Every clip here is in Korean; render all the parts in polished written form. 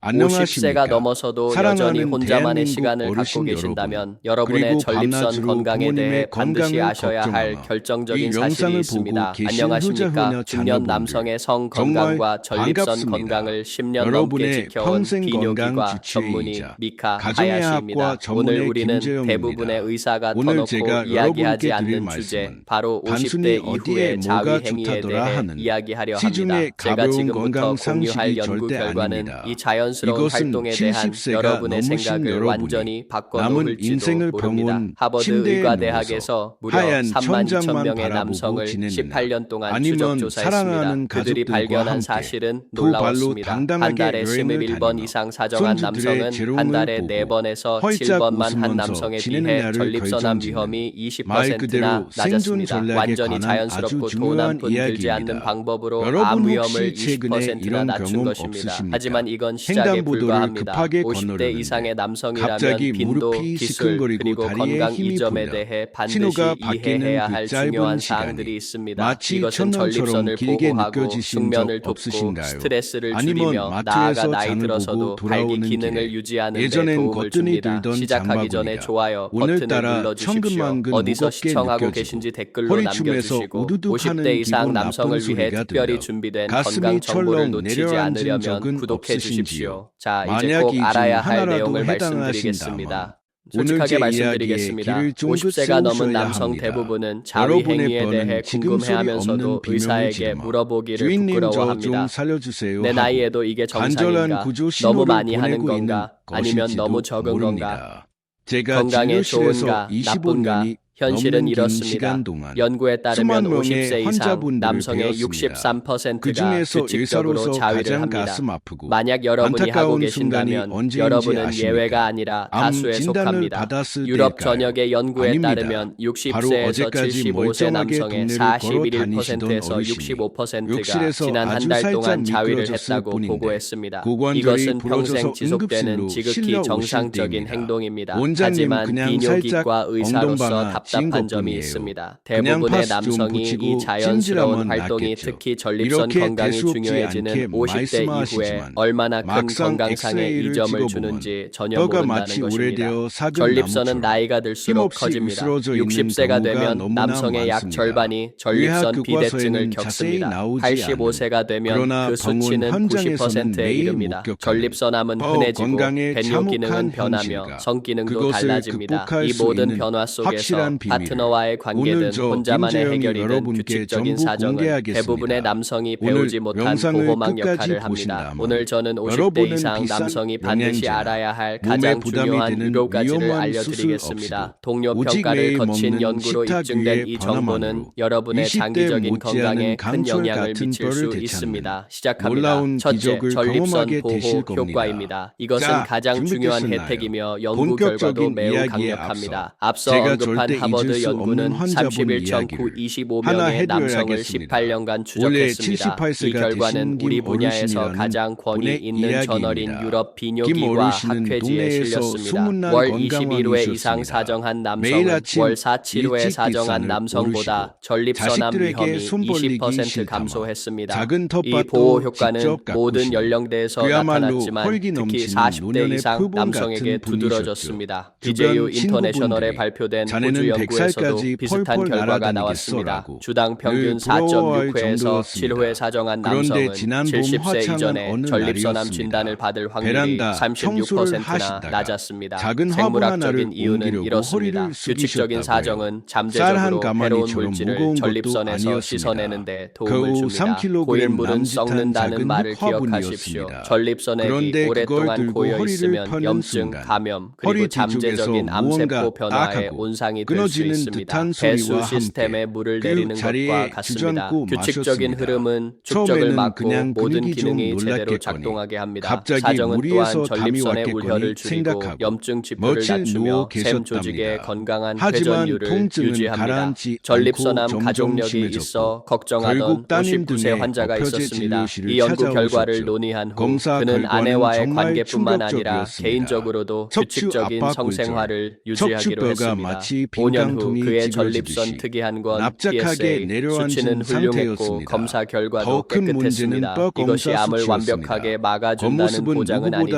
50세가 넘어서도 여전히 사랑하는 혼자만의 대한민국 시간을 갖고 어르신 계신다면 여러분, 여러분의 그리고 전립선 밤낮으로 건강에 대해 부모님의 반드시 건강을 아셔야 할 걱정하며 결정적인 이 사실이 영상을 있습니다. 보고 계신 안녕하십니까? 효자효녀 중년 자녀분들, 남성의 성 정말 건강과 전립선 반갑습니다. 건강을 10년 넘게 여러분의 지켜온 평생 비뇨기과 건강 전문의 주치의이자 미카 가정의 하야시입니다. 학과 오늘 전문의 우리는 김재영입니다. 대부분의 의사가 오늘 터놓고 제가 이야기하지 여러분께 드릴 않는 말씀은 주제, 바로 단순히 50대 어디에 이후의 뭐가 자위 행위에 좋다더라 대해 하는 이야기하려 합니다. 시중의 제가 가벼운 지금부터 건강 공유할 상식이 연구 절대 결과는 아닙니다. 이 자연스러운 이것은 활동에 대한 70세가 여러분의 넘으신 생각을 여러분이 완전히 남은 바꿔놓을지도 인생을 모릅니다. 병원 하버드 침대에 의과대학에서 무려 하얀 3만 2천 천장만 명의 바라보고 남성을 지내는 18년 동안 아니면 추적조사했습니다. 사랑하는 그들이 가족들과 발견한 함께 사실은 두 발로 놀라웠습니다. 한 당당하게 달에 여행을 21번 다니며 이상 사정한 손주들의 남성은 재롱을 한 달에 보고 4번에서 활짝 7번만 한 웃으면서 남성에 지내는 비해 날을 전립선암 결정짓는 위험이 말 20%나 그대로 생존 낮았습니다. 전략에 완전히 관한 자연스럽고 아주 돈 한 중요한 푼 들지 않는 이야기입니다. 방법으로 암 여러분 위험을 혹시 최근에 20%나 이런 낮춘 경험 것입니다. 없으십니까? 하지만 이건 시작에 횡단보도를 불과합니다. 급하게 50대 건너려는데 이상의 남성이라면 갑자기 빈도, 무릎이 기술, 시큰거리고 그리고 다리에 건강 힘이 이점에 풀려 대해 반드시 신호가 바뀌는 이해해야 그 할 짧은 중요한 시간이 사항들이 있습니다. 마치 이것은 천년처럼 전립선을 길게 보호하고 느껴지신 적 숙면을 돕고 없으신가요? 스트레스를 아니면 줄이며 나아가 마트에서 나이 장을 들어서도 보고 발기 돌아오는 기능을 길에 유지하는 데 예전엔 도움을 거뜬히 줍니다. 들던 시작하기 전에 장바구니가 좋아요 버튼을 오늘따라 눌러주십시오. 천근만근 어디서 무겁게 시청하고 느껴지고 계신지 댓글로 허리춤에서 남겨주시고 우두둑하는 50대 이상 기분 남성을 나쁜 위해 소리가 특별히 들려 준비된 가슴이 건강 정보를 철렁 놓치지 내려앉은 않으려면 적은 구독해 없으신지요? 주십시오. 자, 이제 만약 꼭 이 중 알아야 할 하나라도 내용을 해당하신다면 말씀드리겠습니다. 오늘 솔직하게 제 말씀드리겠습니다. 이야기에 귀를 쫑긋 50세가 넘은 세우셔야 남성 합니다. 대부분은 자위 여러분의 행위에 대해 뻔은 지금 소리 궁금해하면서도 없는 비명을 의사에게 지르며 물어보기를 주인님 저 좀 부끄러워합니다. 살려주세요 내 하고 나이에도 이게 간절한 정상인가? 구조 너무 신호를 많이 하는 보내고 있는 건가? 아니면 것일지도 너무 적은 건가? 모릅니다. 제가 건강에 진료실에서 좋은가? 나쁜가? 25년이 현실은 넘는 긴 이렇습니다. 시간 동안 연구에 따르면 수만 50세 명의 이상 환자분들을 남성의 배웠습니다. 63%가 그중에서 규칙적으로 의사로서 자위를 가장 합니다. 가슴 아프고 만약 여러분이 하고 안타까운 순간이 계신다면 언제인지 여러분은 아십니까? 예외가 아니라 암 다수에 진단을 속합니다. 받았을 유럽 때일까요? 전역의 연구에 아닙니다. 따르면 바로 60세에서 어제까지 75세 멀쩡하게 남성의 동네를 걸어 다니시던 41%에서 어르신이 65%가 욕실에서 지난 한 아주 달 살짝 동안 자위를 미끄러졌을 했다고 뿐인데 보고했습니다. 고관절이 이것은 부러져서 평생 지속되는 응급실로 지극히 실려 오실 정상적인 때입니다. 행동입니다. 원장님 하지만 그냥 비뇨기과 살짝 의사로서 엉덩방아 찐 답답한 점이 것뿐이에요. 있습니다. 그냥 대부분의 파스 좀 남성이 붙이고 이 자연스러운 찜질하면 활동이 낫겠죠. 특히 전립선 이렇게 건강이 대수롭지 않게 중요해지는 50대 이후에 말씀하시지만 얼마나 큰 막상 건강상의 엑스레이를 이점을 찍어보면 주는지 전혀 뼈가 모른다는 마치 것입니다. 오래되어 삭은 전립선은 나무처럼 나이가 들수록 힘없이 커집니다. 으스러져 있는 60세가 경우가 되면 너무나 남성의 약 많습니다. 절반이 전립선 의학 비대증을 교과서에는 자세히 겪습니다. 나오지 85세가 되면 그러나 그 병원 수치는 현장에서는 90%에 매일 이릅니다. 목격하는 전립선암은 흔해지고 건강에 배뇨 기능은 참혹한 변하며 현실과 성기능도 그것을 달라집니다. 극복할 이 수 모든 있는 변화 속에서 확실한 비밀을 파트너와의 관계든 오늘 저 혼자만의 김재영이 해결이든 여러분께 규칙적인 전부 사정은 공개하겠습니다. 대부분의 남성이 오늘 배우지 못한 영상을 보호막 끝까지 역할을 합니다. 보신다면 오늘 저는 50대 여러분은 이상 비싼 남성이 반드시 영양제나 알아야 할 몸에 가장 부담이 중요한 되는 유료가지를 위험한 수술 알려드리겠습니다. 없이도 동료 오직 평가를 매일 거친 먹는 연구로 식탁 입증된 위의 이 정보는 변화만으로 여러분의 20대 장기적인 못지않은 건강에 큰 강철 영향을 같은 미칠 뼈를 수 되찾는 있습니다. 시작합니다. 놀라운 첫째, 기적을 전립선 경험하게 보호 되실 겁니다. 효과입니다. 이것은 자, 가장 중요한 준비됐었나요? 혜택이며 연구 결과도 본격적인 매우 이야기에 강력합니다. 앞서 제가 언급한 절대 하버드 잊을 수 연구는 없는 환자분 31.925명의 하나 남성을 해드려야겠습니다. 18년간 원래 추적했습니다. 78세가 이 결과는 되신 우리 김 분야에서 어르신이라는 가장 권위 분의 있는 저널인 이야기입니다. 유럽 김 비뇨기과 어르신은 학회지에 동네에서 실렸습니다. 소문난 월 건강왕이셨습니다. 21회 이상 사정한 매일 남성은 아침 월 4, 7회 일찍 사정한 뒷산을 남성보다 오르시고 전립선암 자식들에게 위험이 손 벌리기 20% 싫다마 감소했습니다. 작은 이 텃밭도 보호 효과는 직접 모든 가꾸시고 연령대에서 그야말로 나타났지만 혈기 특히 넘치는 40대 노년의 이상 표본 남성에게 같은 분이셨죠. 두드러졌습니다. 주변 BJU 인터내셔널에 친구분들이 발표된 자네는 호주 연구에서도 100살까지 비슷한 펄펄 결과가 나왔습니다. 날아다니겠어라고 주당 평균 늘 부러워할 4.6회에서 정도였습니다. 7회 사정한 그런데 남성은 지난 봄 70세 화창한 이전에 어느 전립선암 날이었습니다. 진단을 받을 확률이 베란다 청소를 36%나 하시다가 낮았습니다. 작은 화분 하나를 생물학적인 이유는 옮기려고 이렇습니다. 허리를 규칙적인 숙이셨다고요. 사정은 쌀한 잠재적으로 가마니처럼 해로운 물질을 무거운 것도 전립선에서 아니었습니다. 씻어내는데 도움을 겨우 줍니다. 3kg 고인 물은 남짓한 썩는다는 작은 말을 기억하십시오. 화분이었습니다. 전립선액이 그런데 그걸 오랫동안 들고 고여 허리를 있으면 펴는 염증, 순간 감염, 허리 그리고 뒤쪽에서 잠재적인 암세포 무언가 변화의 딱하고 온상이 될 수 끊어지는 있습니다. 듯한 배수 소리와 시스템에 함께 물을 그 내리는 자리에 것과 같습니다. 주저앉고 규칙적인 마셨습니다. 흐름은 축적을 처음에는 막고 그냥 모든 근육이 좀 기능이 제대로 놀랐겠거니 작동하게 합니다. 갑자기 사정은 무리해서 또한 담이 전립선의 왔겠거니 우려를 줄이고 생각하고 염증 지표를 며칠 낮추며 누워 샘 조직의 계셨답니다. 건강한 하지만 회전율을 통증은 유지합니다. 가라앉지 전립선암 않고 점점 가족력이 심해졌고 있어 걱정하던 결국 따님 59세 등의 환자가 엎혀진 있었습니다. 진료실을 이 연구 찾아오셨죠. 결과를 논의한 후 검사 그는 결과는 아내와의 정말 관계뿐만 아니라 충격적이었습니다. 개인적으로도 척추 규칙적인 압박 성생활을 골절, 유지하기로 척추뼈가 했습니다. 마치 50대 5년 후 깡통이 그의 찌그러지듯이 전립선 특이한 납작하게 PSA 내려앉은 수치는 훌륭했고 상태였습니다. 검사 결과도 더 큰 깨끗했습니다. 문제는 이것이 검사 암을 수치였습니다. 완벽하게 막아준다는 겉모습은 보장은 누구보다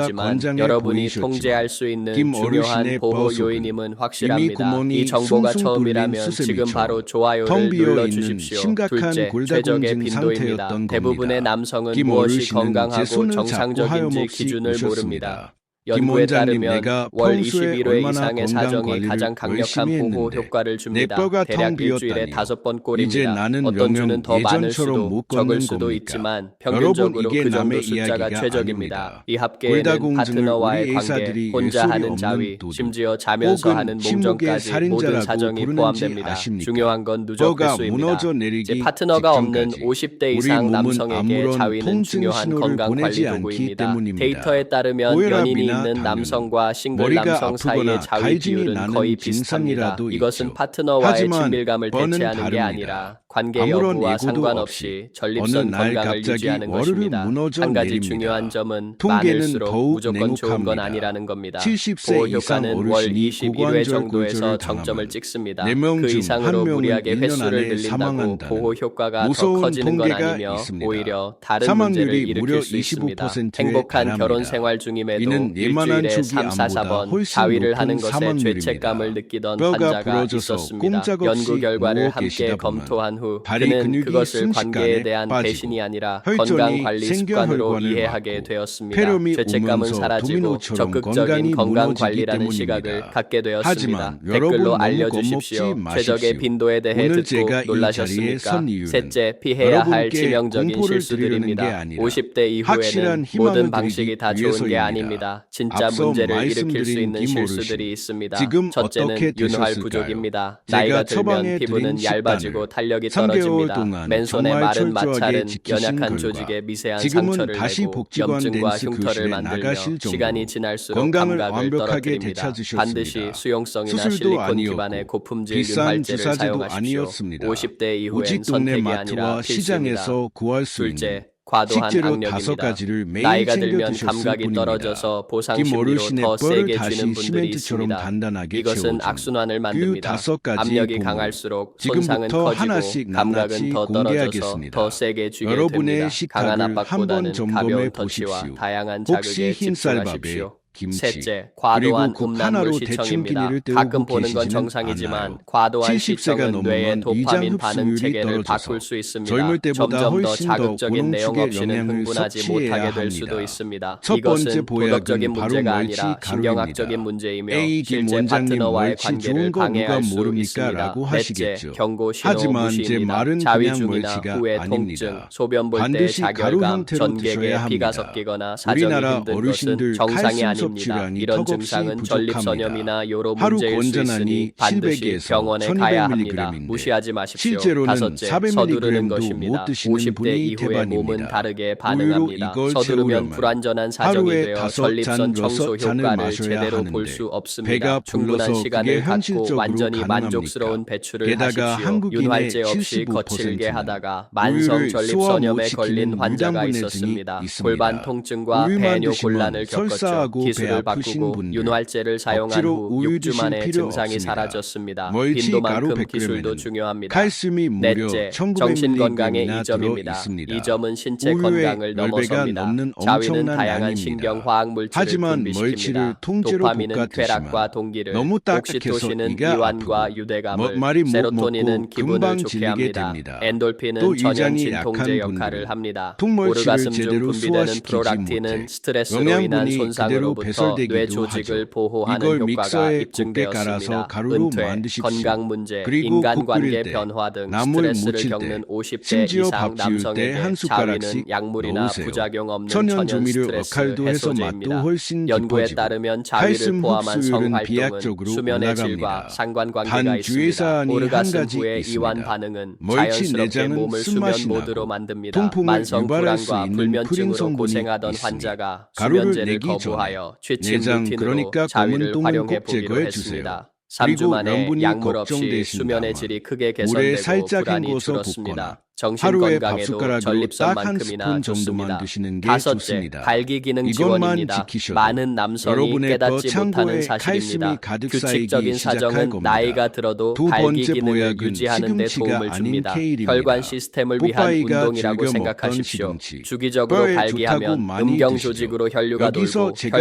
아니지만 건장해 여러분이 보이셨지만 통제할 수 있는 김 중요한 어르신의 보호 뻐속은 요인임은 이미 확실합니다. 구멍이 이 정보가 숭숭 처음이라면 뚫린 지금 수세미처럼 바로 좋아요를 텅 비어 있는 눌러주십시오. 심각한 둘째, 골다공증 최적의 빈도입니다. 상태였던 대부분의 겁니다. 남성은 김 무엇이 어르신은 제 건강하고 손을 잡고 정상적인지 하염없이 기준을 모릅니다. 우셨습니다. 김 연구에 원장님, 따르면 내가 월 평소에 21회 얼마나 이상의 건강 사정이 관리를 가장 강력한 열심히 보호 했는데 효과를 내 줍니다. 뼈가 대략 텅 일주일에 비었다니요. 5번 이제 꼴입니다. 나는 어떤 주는 영영 더 많을 예전처럼 수도 못 적을 걷는 수도 겁니까? 있지만 여러분, 평균적으로 이게 그 정도 남의 숫자가 이야기가 최적입니다. 아닙니다. 이 합계에는 골다공증을 파트너와의 우리 관계, 의사들이 혼자 예술이 하는 없는 자위, 도둑, 심지어 자면서 혹은 하는 침묵의 몽정까지 모든 살인자라고 사정이 부르는지 포함됩니다. 아십니까? 중요한 건 누적 뼈가 횟수입니다. 무너져 내리기 제 파트너가 없는 직전까지 50대 우리 이상 몸은 남성에게 아무런 자위는 통증 중요한 신호를 건강 관리 보내지 않기 도구입니다. 때문입니다. 데이터에 따르면 연인이 고혈압이나 있는 당뇨는 남성과 싱글 머리가 남성 사이의 아프거나 자위 가이진이 비율은 나는 거의 비슷합니다. 증상이라도 이것은 있죠. 파트너와의 하지만 친밀감을 뻔은 대체하는 게 다릅니다. 아니라 관계 아무런 여부와 예고도 상관없이 없이 전립선 어느 날 건강을 갑자기 유지하는 와르르 것입니다. 무너져 한 가지 내립니다. 중요한 점은 통계는 많을수록 더욱 무조건 좋은 건 냉혹합니다. 아니라는 겁니다. 70세 보호 이상 효과는 월 어르신이 21회 고관절 정도에서 골절을 정점을 당하면 찍습니다. 4명 그 중 이상으로 1명은 무리하게 1년 횟수를 안에 늘린다고 사망한다는 보호 효과가 더 무서운 커지는 건 통계가 아니며 있습니다. 오히려 다른 문제를 사망률이 무려 일으킬 수 있습니다. 25%에 행복한 결혼 달합니다. 생활 중임에도 이는 예만한 일주일에 초기 3, 4, 암보다 4번 훨씬 자위를 하는 높은 것에 사망률입니다. 죄책감을 느끼던 뼈가 환자가 부러져서 있었습니다. 꼼짝없이 연구 결과를 누워 함께 계시다 보면 검토한 후 발이 그는 근육이 그것을 관계에 순식간에 대한 빠지고 배신이 아니라 혈전이 건강관리 습관으로 생겨혈관을 이해하게 막고 되었습니다. 폐렴이 죄책감은 오면서 사라지고 도미노처럼 적극적인 건강이 건강 무너지기 관리라는 시각을 때문입니다. 갖게 되었습니다. 하지만 여러분 댓글로 너무 알려주십시오. 겁먹지 최적의 마십시오. 빈도에 대해 오늘 듣고 제가 이 자리에 놀라셨습니까? 선 이유는 셋째, 피해야 할 여러분께 치명적인 공포를 드리려는 게 실수들입니다. 아니라 50대 이후에는 확실한 희망을 모든 방식이 드리기 다 좋은 게 위해서입니다. 아닙니다. 진짜 앞서 문제를 일으킬 수 말씀드린 있는 김 어르신, 실수들이 있습니다. 지금 첫째는 어떻게 윤활 되셨을까요? 부족입니다. 제가 나이가 처방해 들면 피부는 드린 얇아지고 식단을 탄력이 3개월 떨어집니다. 동안 맨손의 정말 마른 철저하게 마찰은 지키신 연약한 결과 조직에 미세한 지금은 상처를 다시 내고 복지관 염증과 댄스 흉터를 교실에 만들며 나가실 정도로 시간이 지날수록 건강을 감각을 완벽하게 떨어뜨립니다. 되찾으셨습니다. 반드시 수용성이나 수술도 실리콘 아니었고 기반의 고품질 비싼 윤활제를 주사제도 사용하십시오. 아니었습니다. 50대 이후엔 오직 동네 선택이 마트와 아니라 필수입니다. 시장에서 구할 수 있는 둘째, 과도한 식재료 악력입니다. 5가지를 매일 나이가 챙겨 들면 드셨을 감각이 뿐입니다. 떨어져서 보상 김 심리로 어르신의 더 뼈를 세게 다시 쥐는 분들이 시멘트처럼 있습니다. 단단하게 이것은 채워준 악순환을 그 만듭니다. 5가지 압력이 보물. 강할수록 손상은 지금부터 커지고 하나씩 감각은 낱낱이 더 떨어져서 공개하겠습니다. 더 세게 쥐게 여러분의 됩니다. 식탁을 강한 한번 압박보다는 점검해 가벼운 보십시오. 터치와 다양한 혹시 자극에 흰쌀밥에 집중하십시오. 김치 셋째, 과도한 그리고 국 음란물 하나로 대충 시청입니다. 비닐을 가끔 때우고 보는 건 계시지는 정상이지만 않나요? 과도한 70세가 시청은 뇌의 넘으면 도파민 위장 반응 흡수율이 체계를 떨어져서 바꿀 수 있습니다. 젊을 때보다 점점 더 훨씬 더 자극적인 내용 고농축의 없이는 영양을 흥분하지 섭취해야 못하게 될 합니다. 수도 있습니다. 첫 번째 이것은 보약은 도덕적인 바로 문제가 멀치 아니라 신경학적인 가루입니다. 문제이며 에이 김 실제 원장님 파트너와의 멀치 관계를 좋은 거 누가 방해할 수 모릅니까? 있습니다. 라고 넷째, 하시겠죠. 경고 신호 하지만 제 무시입니다. 말은 자위 그냥 중이나 멀치가 후의 아닙니다. 통증, 소변 볼 때 반드시 가루 자결감, 형태로 전객에 드셔야 피가 합니다. 섭기거나 사정이 우리나라 힘든 어르신들 것은 정상이 칼슘 아닙니다. 섭취량이 이런 턱없이 증상은 부족합니다. 전립선염이나 요로 하루 문제일 수 있으니 건전하니 반드시 700에서 병원에 가야 합니다. 1200mg인데 무시하지 마십시오. 실제로는 다섯째, 서두르는 400mg도 것입니다. 못 드시는 50대 분이 이후에 대반입니다. 몸은 다르게 우유로 반응합니다. 이걸 서두르면 채우려면 불완전한 사정이 하루에 되어 5잔, 전립선 청소 6잔을 효과를 마셔야 제대로 하는데 볼 수 없습니다. 배가 충분한 불러서 시간을 그게 갖고 현실적으로 완전히 가능합니까? 만족스러운 배출을 게다가 하십시오. 한국인의 윤활제 없이 75%는 거칠게 하다가 만성 우유를 전립선염에 소화 못 걸린 시키는 환자가 유당분해증이 있었습니다. 있습니다. 골반 통증과 우유만 배뇨 드시면 곤란을 겪었죠. 설사하고 배 기술을 아프신 바꾸고 분들, 윤활제를 사용한 억지로 후 우유 6주 드실 만에 필요 증상이 없습니다. 사라졌습니다. 멀치 가루 빈도만큼 기술도 100g에는 중요합니다. 칼슘이 무려 넷째, 1900mg이나 정신 건강의 들어 2점입니다. 있습니다. 이 점은 신체 우유의 건강을 10배가 넘어섭니다. 넘는 자위는 엄청난 다양한 양입니다. 신경 화학 물질을 하지만 멀치를 분비시킵니다. 통째로 도파민은 볶아 쾌락과 드시면 동기를, 너무 딱딱해서 옥시토신은 이가 이완과 아프고 유대감을, 말이 못 세로토닌은 먹고 기분을 금방 좋게 질리게 합니다. 됩니다. 엔돌핀은 또 전연 위장이 진통제 약한 역할을 분들은 합니다. 통멀치를 오르가슴 중 제대로 분비되는 소화시키지 프로락틴은 못해 스트레스로 인한 영양분이 그대로 손상으로부터 배설되기도 뇌 조직을 하죠. 보호하는 이걸 효과가 믹서에 곱게 입증되었습니다. 갈아서 가루로 은퇴, 만드십시오. 건강 문제, 그리고 인간관계 국 끓일 때, 변화 등 나물 스트레스를 무칠 때, 겪는 50대 심지어 이상 밥 지을 때 남성에게 한 자위는 숟가락씩 약물이나 넣으세요. 부작용 없는 천연 천연 조미료 스트레스 역할도 해서 맛도 해소제입니다. 훨씬 연구에 깊어지고 따르면 자위를 칼슘 포함한 흡수율은 성활동은 비약적으로 수면의 질과 올라갑니다. 상관관계가 단 있습니다. 주의사항이 한 오르가슴 가지 후의 있습니다. 이완 반응은 멀치 자연스럽게 내장은 몸을 수면 쓴맛이 모드로 나고 만듭니다. 통풍을 만성 유발할 수 불안과 있는 불면증으로 프린 고생하던 성분이 환자가 가루를 수면제를 내기 거부하여 전에 취침 내장 루틴으로 그러니까 자위를 검은 똥은 활용해 꼭 보기로 제거해 주세요. 했습니다. 3주 그리고 만에 염분이 약물 없이 걱정되신다면 수면의 질이 크게 물에 개선되고 살짝 불안이 헹궈서 줄었습니다. 붓거나 정신 하루에 건강에도 밥숟가락으로 딱 한 전립선만큼이나 스푼 정도만 좋습니다. 드시는 게 다섯째, 좋습니다. 발기 기능 이것만 지원입니다. 지키셔도 많은 남성이 여러분의 깨닫지 뼈 못하는 창고에 사실입니다. 칼슘이 가득 규칙적인 쌓이기 시작할 사정은 겁니다. 나이가 들어도 두 발기 번째 기능을 보약은 유지하는 데 시금치가 도움을 아닌 줍니다. 케일입니다. 혈관 시스템을 위한 뽀빠이가 운동이라고 즐겨 생각하십시오. 먹던 시금치. 주기적으로 뼈에 발기하면 좋다고 많이 음경 드시죠. 조직으로 혈류가 여기서 돌고 제가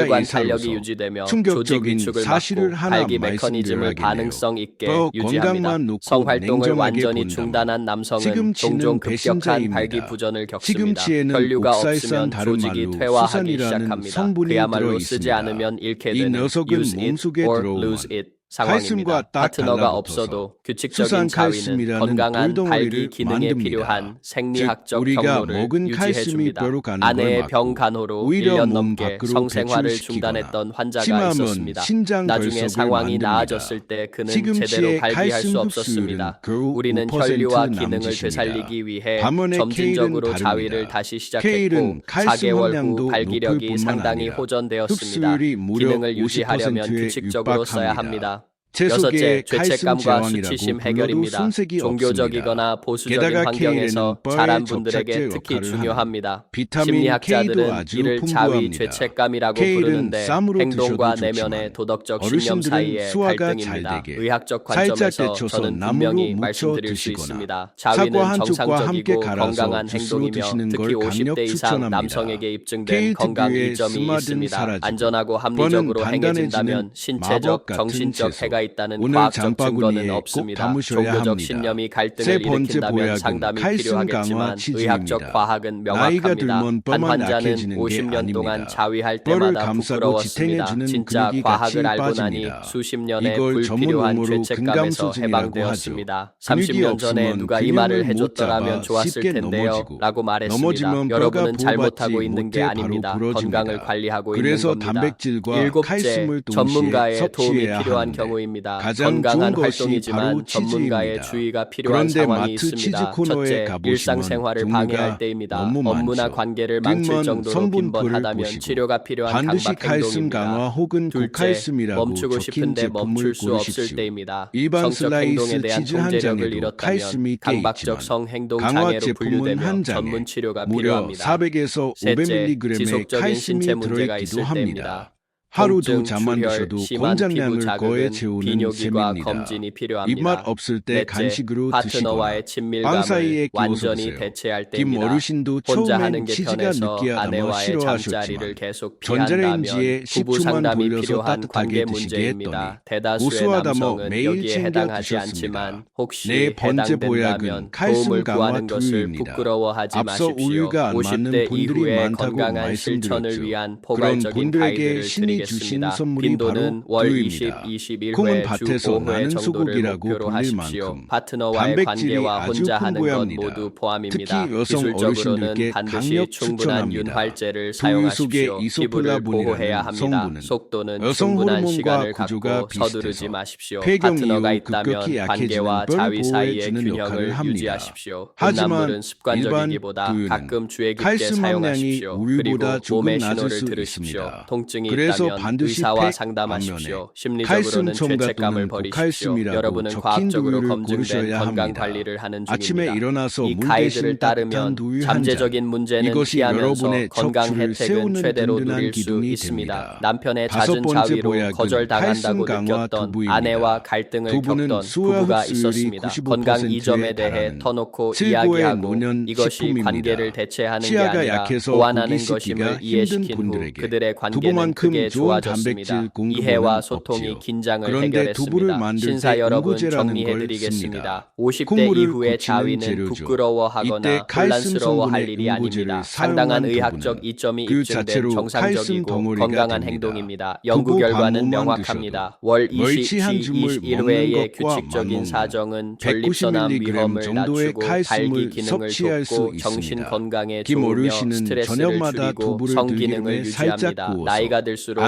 혈관 예사로서 탄력이 유지되며 조직 충격적인 위축을 사실을 막고 하나 발기 메커니즘을 말씀드려야겠네요. 반응성 있게 뼈 유지합니다. 건강만 놓고 성활동을 냉정하게 완전히 본다면 중단한 남성은 시금치는 종종 급격한 배신자입니다. 발기 부전을 겪습니다. 시금치에는 혈류가 옥살산 없으면 다른 조직이 말로 퇴화하기 수산이라는 시작합니다. 성분이 그야말로 들어 쓰지 있습니다. 않으면 잃게 이 되는 녀석은 use it 몸속에 or 들어오면 lose it 상황입니다. 칼슘과 딱 파트너가 달라붙어서 없어도 규칙적인 수산 자위는 칼슘이라는 건강한 발기 돌덩어리를 기능에 만듭니다. 필요한 생리학적 즉 우리가 경로를 먹은 칼슘이 유지해줍니다. 뼈로 가는 아내의 걸 병 막고 간호로 오히려 1년 몸 넘게 밖으로 성생활을 배출시키거나 중단했던 환자가 심하면 있었습니다. 신장 나중에 결석을 상황이 만듭니다. 나아졌을 때 그는 제대로 시금치의 발기할 수 칼슘 없었습니다. 흡수율은 겨우 우리는 5% 혈류와 기능을 남짓입니다. 되살리기 위해 반면에 점진적으로 케일은 자위를 다릅니다. 다시 케일은 시작했고 칼슘 4개월 후 함량도 발기력이 높을 뿐만 상당히 아니라 호전되었습니다. 흡수율이 무려 기능을 유지하려면 50%에 규칙적으로 써야 육박합니다. 합니다. 채소계의 여섯째, 칼슘 죄책감과 제왕이라고 수치심 불러도 해결입니다. 손색이 종교적이거나 없습니다. 보수적인 게다가 환경에서 케일에는 자란 뼈의 분들에게 접착제 특히 역할을 중요합니다. 하는 비타민 심리학자들은 K도 아주 이를 자위 풍부합니다. 죄책감이라고 케일은 부르는데 쌈으로 행동과 드셔도 내면의 좋지만 도덕적 신념 어르신들은 사이의 소화가 갈등입니다. 잘 되게 의학적 살짝 관점에서 데쳐서 저는 나물로 분명히 무쳐 말씀드릴 수 드시거나 있습니다. 사과 자위는 한 쪽과 함께 정상적이고 갈아서 건강한 주스로 행동이며 드시는 특히 걸 50대 강력 이상 추천합니다. 남성에게 입증된 케일 건강 특유의 이점이 스마든 있습니다. 사라지고 안전하고 뼈는 합리적으로 단단해지는 행해진다면 신체적, 마법 같은 정신적 채소. 해가 있다는 오늘 과학적 증거는 장바구니에 꼭 없습니다. 담으셔야 종교적 합니다. 신념이 세 갈등을 번째 일으킨다면 보약은 상담이 칼슘 필요하겠지만 강화 치즈입니다. 의학적 과학은 나이가 명확합니다. 들면 한 뼈만 환자는 약해지는 게 50년 동안 아닙니다. 자위할 뼈를 때마다 감싸고 부끄러웠습니다. 지탱해주는 진짜 근육이 과학을 같이 알고 나니 빠집니다. 수십 년의 이걸 전문 불필요한 용어로 죄책감에서 근감소진이라고 해방되었습니다. 하죠. 근육이 30년 전에 없으면 누가 이 말을 균형을 못 해줬더라면 잡아 좋았을 쉽게 텐데요 넘어지고 라고 말했습니다. 넘어지면 뼈가 여러분은 잘못하고 보호받지 있는 게 못해 아닙니다. 바로 부러집니다. 건강을 관리하고 있는 그래서 겁니다. 단백질과 일곱째, 칼슘을 동시에 전문가의 도움이 섭취해야 필요한 하는데 경우입니다. 가장 건강한 좋은 것이 활동이지만 바로 전문가의 치즈입니다. 주의가 필요한 그런데 상황이 마트 있습니다. 치즈 코너에 첫째, 가보시면 일상생활을 종류가 방해할 때입니다. 너무 업무나 많죠. 관계를 망칠 뜬만 정도로 성분표를 빈번하다면 보시고 치료가 필요한 반드시 강박 칼슘 강화 행동입니다. 혹은 둘째, 고칼슘이라고 멈추고 적힌 싶은데 제품을 멈출 수 없을 고르십시오. 때입니다. 일반 성적 행동에 슬라이스 대한 치즈 한 통제력을 장에도 잃었다면 칼슘이 꽤 강박적 있지만 성행동 강화 장애로 제품은 분류되며 한 장에 전문 치료가 무려 필요합니다. 400에서 셋째, 500mg의 지속적인 칼슘이 신체 문제가 들어있기도 있을 합니다. 때입니다. 하루도 통증, 잠 안 출혈, 드셔도 심한 피부 권장량을 거에 자극은 채우는 비뇨기과 셈입니다. 검진이 필요합니다. 입맛 없을 때 넷째, 간식으로 파트너와의 드시거나 빵 사이에 친밀감을 끼워서 완전히 드세요. 대체할 김 때입니다. 어르신도 혼자 하는 처음엔 게 치즈가 편해서 느끼하다며 아내와의 잠자리를 싫어하셨지만 계속 피한다면 전자레인지에 부부 10초만 상담이 돌려서 필요한 관계 따뜻하게 드시게 했더니 문제입니다. 대다수의 고소하다며 남성은 매일 여기에 챙겨 해당하지 드셨습니다. 않지만 혹시 네 번째 해당된다면 보약은 칼슘 도움을 강화 구하는 것을 두유입니다. 부끄러워하지 앞서 마십시오. 우유가 안 맞는 50대 분들이 이후의 많다고 건강한 실천을 말씀드렸죠. 위한 그런 포괄적인 분들에게 가이드를 신이 주신 드리겠습니다. 선물이 빈도는 바로 월 20, 두유입니다. 21회 콩은 주 밭에서 5회 나는 정도를 소고기라고 목표로 불릴 하십시오. 만큼 파트너와의 단백질이 관계와 아주 혼자 하는 건 풍부합니다. 모두 포함입니다. 특히 여성 기술적으로는 어르신들께 반드시 강력 충분한 추천합니다. 윤활제를 두유 속에 사용하십시오. 피부를 이소플라본이라는 보호해야 합니다. 성분은 속도는 여성 충분한 호르몬과 시간을 구조가 갖고 서두르지 비슷해서 마십시오. 폐경 파트너가 이후 있다면 급격히 관계와 약해지는 뼈를 자위 사이의 보호해주는 역할을 균형을 합니다. 유지하십시오. 하지만 혼남물은 습관적이기보다 일반 가끔 주의 깊게 칼슘 함량이 사용하십시오. 그리고 우유보다 조금 몸의 낮을 신호를 수 들으십시오. 있습니다. 통증이 그래서 있다면 반드시 의사와 팩 상담하십시오. 칼슘 심리적으로는 첨가 죄책감을 또는 버리십시오. 고칼슘이라고 여러분은 적힌 과학적으로 두유를 검증된 고르셔야 건강 합니다. 관리를 하는 중입니다. 아침에 일어나서 이 물 가이드를 대신 따뜻한 따르면 두유 한 잔. 잠재적인 문제는 이것이 피하면서 여러분의 건강 척추를 혜택은 세우는 최대로 든든한 누릴 수 기둥이 있습니다. 됩니다. 남편의 다섯 잦은 번째 자위로 보약은 거절당한다고 칼슘 강화 느꼈던 두부입니다. 아내와 갈등을 두부는 겪던 수화 부부가 흡수율이 있었습니다. 95%에 건강 이점에 대해 달하는 터놓고 칠고의 이야기하고 노년 이것이 식품입니다. 관계를 대체하는 게 치아가 아니라 약해서 보완하는 고기 것임을 씹기가 이해시킨 힘든 후 분들에게 그들의 관계는 두부만큼 크게 좋은 좋아졌습니다. 단백질 공급원은 이해와 소통이 없지요. 긴장을 그런데 두부를 해결했습니다. 만들 신사 때 여러분 응고제라는 걸 정리해드리겠습니다. 씁니다. 50대 콩물을 이후의 굳히는 자위는 재료죠. 부끄러워하거나 이때 칼슘 혼란스러워할 성분의 일이 아닙니다. 응고제를 상당한 사용한 의학적 두부는 이점이 그 입증된 자체로 칼슘 정상적이고 덩어리가 건강한 됩니다. 행동입니다. 연구 두부 결과는 반모만 명확합니다. 월 멀치 한 20, 줌을 21회의 먹는 것과 규칙적인 맞먹는 사정은 전립선암 190mg 위험을 정도의 낮추고 칼슘을 발기 기능을 섭취할 수 돕고 정신 있습니다. 건강에 김 좋으며 어르신은 스트레스를 저녁마다 줄이고 두부를 성기능을 들기름에 살짝 유지합니다. 구워서 나이가 들수록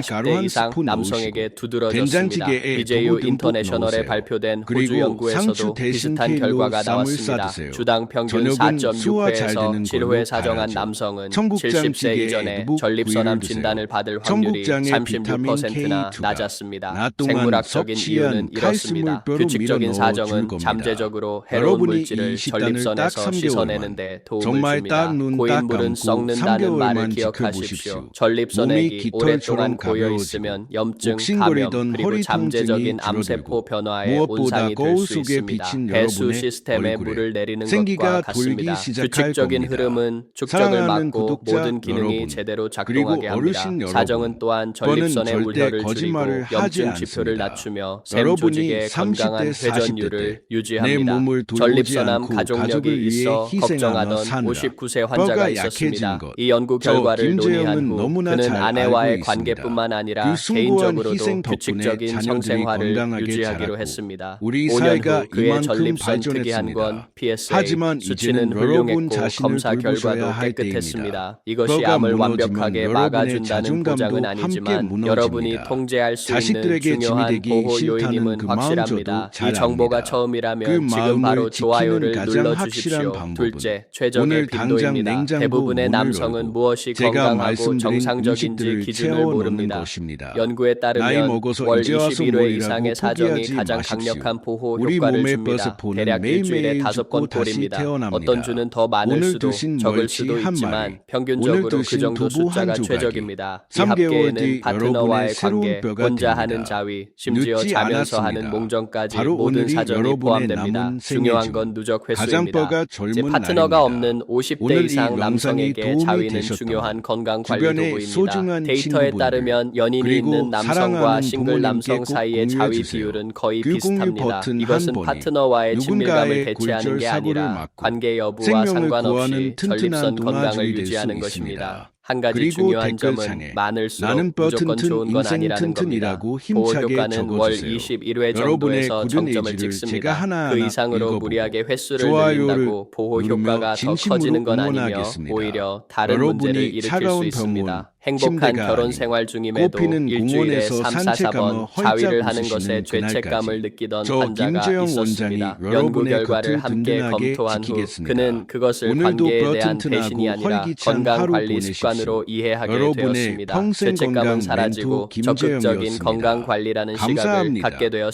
가루 40대 한 이상 스푼 남성에게 넣으시고 두드러졌습니다. 된장찌개에 BJU 두부 듬뿍 인터내셔널에 넣으세요. 발표된 호주 그리고 연구에서도 상추 대신에 비슷한 케일로 결과가 쌈을 나왔습니다. 싸드세요. 주당 평균 저녁은 소화 잘 4.6회에서 되는 7회 걸로 사정한 가야죠. 남성은 청국장 70세 찌개에 이전에 누룩 전립선암 구이를 진단을 드세요. 받을 확률이 청국장에 비타민 36%나 K2가 낮았습니다. 낮 동안 생물학적인 섭취한 이유는 이렇습니다. 칼슘을 뼈로 규칙적인 밀어 넣어 줄 사정은 겁니다. 잠재적으로 해로운 여러분이 물질을 이 식단을 딱 전립선에서 3개월만 씻어내는데 도움을 정말 줍니다. 딱 눈 딱 고인 물은 감고 썩는다는 말을 3개월만 기억하십시오. 지켜보십시오. 전립선액이 몸이 오랫동안 깃털처럼 고여 가벼워지고 있으면 염증, 감염, 욱신거리던 그리고 허리 잠재적인 통증이 암세포 줄어들고 변화에 무엇보다 온상이 될 거울 수 속에 있습니다. 비친 배수 여러분의 시스템에 얼굴에 물을 내리는 생기가 것과 같습니다. 돌기 시작할 규칙적인 겁니다. 흐름은 축적을 사랑하는 막고 구독자 모든 기능이 여러분, 제대로 그리고 작동하게 합니다. 어르신 여러분, 사정은 또한 저는 전립선의 절대 울혈을 줄이고 거짓말을 하지 염증 지표를 않습니다. 낮추며 샘 여러분이 조직의 30대, 건강한 40대 회전율을 때 내 유지합니다. 몸을 돌보지 전립선암 않고 가족력이 가족을 위해 있어 희생하며 걱정하던 사느라 59세 환자가 뼈가 있었습니다. 약해진 것. 이 연구 저 결과를 논의한 김재영은 후 너무나 그는 잘 아내와의 알고 관계뿐만 아니라 그 숭고한 개인적으로도 희생 덕분에 규칙적인 자녀들이 성생활을 건강하게 유지하기로 자랐고 했습니다. 우리 5년 사회가 후 그의 이만큼 전립선 특이한 발전했습니다. 건 PSA, 하지만 수치는 이제는 여러분 훌륭했고 자신을 검사 돌보셔야 결과도 할 깨끗했습니다. 때입니다. 이것이 뼈가 암을 무너지면 완벽하게 여러분의 막아준다는 자존감도 보장은 함께 아니지만 무너집니다. 여러분이 통제할 수 있는 자식들에게 짐이 중요한 되기 보호 싫다는 요인임은 그 확실합니다. 마음 저도 잘 이 정보가 압니다. 처음이라면 그 지금 바로 마음을 좋아요를 지키는 가장 눌러주십시오. 확실한 방법은 둘째, 최적의 오늘 당장 빈도입니다. 냉장고 대부분의 문을 남성은 열고 무엇이 제가 건강하고 말씀드린 정상적인지 음식들을 기준을 채워 넣는 모릅니다. 것입니다. 연구에 나이 따르면 먹어서 월 이제 와서 21회 뭐이라고 이상의 사정이 포기하지 가장 마십시오. 강력한 보호 우리 효과를 몸의 줍니다. 뼈세포는 대략 일주일에 매일매일 5번 죽고 다시 꼴입니다. 태어납니다. 어떤 주는 더 많을 오늘 수도 드신 적을 멸치 수도 한 있지만 마리, 평균적으로 오늘 그 드신 정도 두부 한 숫자가 조각이, 최적입니다. 이 3개월 합계에는 뒤 파트너와의 여러분의 새로운 관계, 뼈가 혼자 하는 됩니다. 자위, 심지어 늦지 자면서 하는 않았습니다. 몽정까지 바로 모든 오늘이 사정이 여러분의 포함됩니다. 남은 중요한 생애 건 중 누적 가장 횟수입니다. 뼈가 제 젊은 파트너가 날입니다. 없는 50대 오늘 이 이상 영상이 남성에게 도움이 자위는 되셨다면 중요한 건강 관리 주변의 도구입니다. 소중한 데이터에 친구분들, 따르면 연인이 그리고 있는 남성과 사랑하는 싱글 부모님께 남성 꼭 사이의 자위 공유해주세요. 비율은 거의 그 공유 비슷합니다. 버튼 이것은 한 번이 파트너와의 친밀감을 누군가의 대체하는 골절 게 사고를 아니라 막고 관계 여부와 생명을 상관없이 구하는 튼튼한 전립선 건강을 동아줄이 될 수 유지하는 있습니다. 것입니다. 한 가지 그리고 중요한 점은 댓글창에 많을수록 나는 뼈 무조건 튼튼 좋은 건 인생 아니라는 겁니다. 튼튼이라고 보호 힘차게 효과는 월 적어주세요. 21회 여러분의 정도에서 굳은 정점을 의지를 찍습니다. 제가 하나하나 그 이상으로 읽어보고 무리하게 횟수를 좋아요를 늘린다고 보호 누르며 효과가 더 진심으로 커지는 건 아니며 응원하겠습니다. 오히려 다른 여러분이 문제를 일으킬 수 차가운 있습니다. 병원, 행복한 침대가 결혼 아닌 생활 중임에도 꽃피는 일주일에 공원에서 3, 4, 산책하며 4번 자위를 활짝 하는 것에 웃으시는 죄책감을 그날까지 느끼던 저 환자가 김재영 있었습니다. 원장이 연구 여러분의 결과를 곁을 함께 든든하게 검토한 후 지키겠습니다. 그는 그것을 오늘도 관계에 뼈 대한 튼튼하고 배신이 아니라 활기찬 건강 하루 관리 보내십시오. 습관으로 이해하게 여러분의 되었습니다. 평생 죄책감은 건강 사라지고 멘토 적극적인 김재영이었습니다. 건강 관리라는 시각을 감사합니다. 갖게 되었습니다.